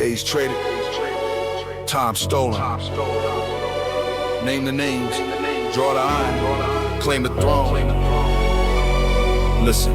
Days traded, time stolen. Name the names, draw the iron, claim the throne. Listen.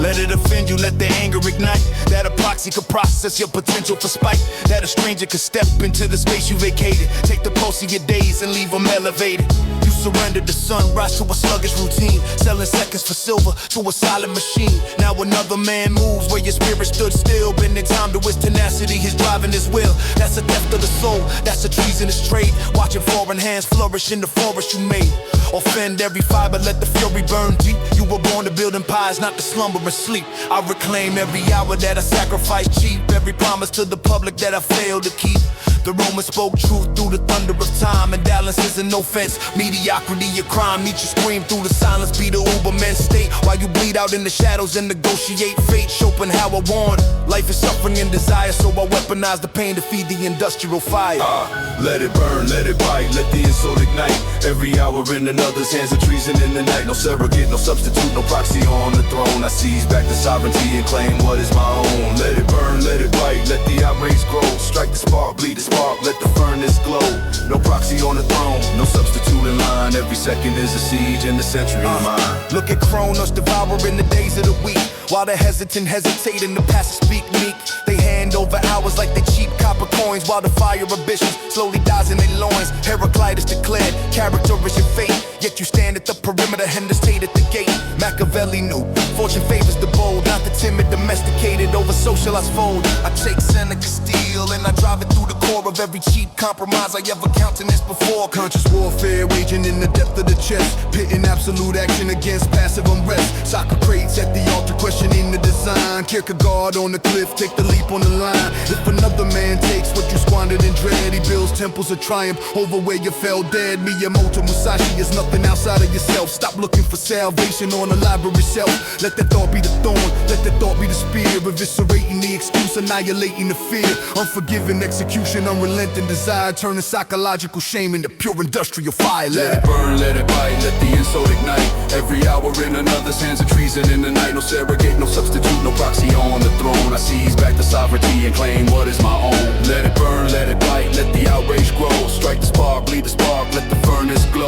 Let it offend you, let the anger ignite. That a proxy could process your potential for spite. That a stranger could step into the space you vacated. Take the pulse of your days and leave them elevated. You surrendered the sunrise to a sluggish routine, selling seconds for silver to a silent machine. Now another man moves where your spirit stood still, bending time to his tenacity, his driving his will. That's a theft of the soul, that's a treasonous trade. Watching foreign hands flourish in the forest you made. Offend every fiber, let the fury burn deep. You were born to build empires, not to slumber and sleep. I reclaim every hour that I sacrificed cheap, every promise to the public that I failed to keep. The Romans spoke truth through the thunder of time, and Dallas isn't no fence. Mediocrity, your crime, Nietzsche scream through the silence. Be the Uberman state while you bleed out in the shadows and negotiate fate. Schopenhauer warned, life is suffering and desire, so I weaponize the pain to feed the industrial fire. Let it burn, let it bite, let the insult ignite. Every hour in another's hands, a treason in the night. No surrogate, no substitute, no proxy on the throne. I seize back the sovereignty and claim what is my own. Let it burn, let it bite, let the outrage grow. Strike the spark, bleed the spark, let the furnace glow. No proxy on the throne, no substitute in line. Every second is a siege and the century of mine. Look at Kronos devouring the days of the week, while the hesitant hesitate and the passive speak meek. They hand over hours like they cheap copper coins, while the fire ambitions slowly dies in their loins. Heraclitus declared, character is your fate, yet you stand at the perimeter, hesitate at the gate. Machiavelli knew, fortune favors the bold, not the timid, domesticated, over socialized fold. I take Seneca steel and I drive it through the core of every cheap compromise I ever countenanced before. Conscious warfare raging in the depth of the chest, pitting absolute action against passive unrest. Socrates at the altar questioning the design. Kierkegaard on the cliff, take the leap on the line. If another man takes what you squandered in dread, he builds temples of triumph over where you fell dead. Miyamoto Musashi is nothing outside of yourself. Stop looking for salvation on a library shelf. Let that thought be the thorn, let that thought be the spear. Eviscerating the excuse, annihilating the fear. Unforgiving execution, unrelenting desire, turning psychological shame into pure industrial fire. Let it burn, let it bite, let the insult ignite. Every hour in another's hands, a treason in the night. No surrogate, no substitute, no proxy on the throne. I seize back the sovereignty and claim what is my own. Let it burn, let it bite, let the outrage grow. Strike the spark, bleed the spark, let the furnace glow.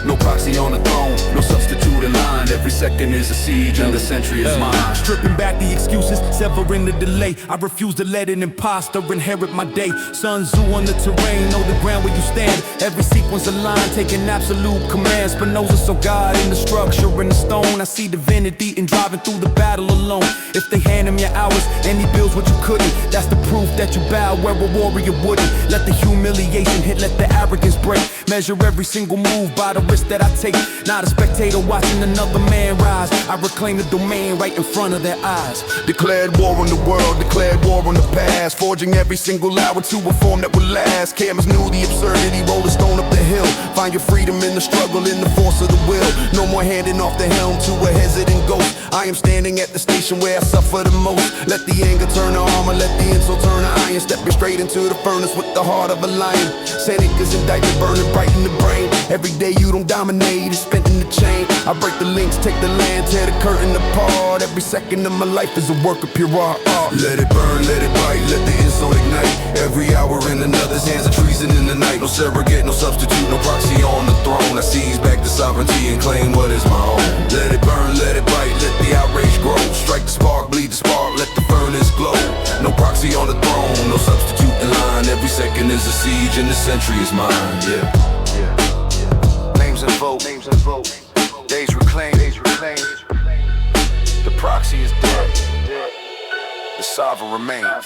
No proxy on the throne, no substitute in line. Every second is a siege and the century is mine. Stripping back the excuses, severing the delay. I refuse to let an imposter inherit my day. Sun Tzu on the terrain, know the ground where you stand. Every sequence of line, taking absolute command. Spinoza saw God in the structure in the stone. I see divinity in driving through the battle alone. If they hand him your hours and he builds what you couldn't, that's the proof that you bow where a warrior wouldn't. Let the humiliation hit, let the arrogance break. Measure every single move by the risk that I take. Not a spectator watching another man rise. I reclaim the domain right in front of their eyes. Declared war on the world, declared war on the past. Forging every single hour to a form that would last. Cameras knew the absurdity, roll a stone up the hill. Find your freedom in the struggle, in the force of the will. No more handing off the helm to a hesitant ghost. I am standing at the station where I suffer the most. Let the anger turn to armor, let the insult turn to iron. Stepping straight into the furnace with the heart of a lion. Seneca's indictment burning bright in the brain. Every day you don't dominate, it's spent in the chain. I break the links, take the land, tear the curtain apart. Every second of my life is a work of pure art. Let it burn, let it bite, let the insult ignite. Every hour in another's hands, a treason in the night. No surrogate, no substitute, no proxy on the throne. I seize back the sovereignty and claim what is my own. Let it burn, let it bite, let the outrage grow. Strike the spark, bleed the spark, let the furnace glow. No proxy on the throne, no substitute in line. Every second is a siege and the century is mine. Names invoked, days reclaimed, The proxy is dead, the sovereign remains.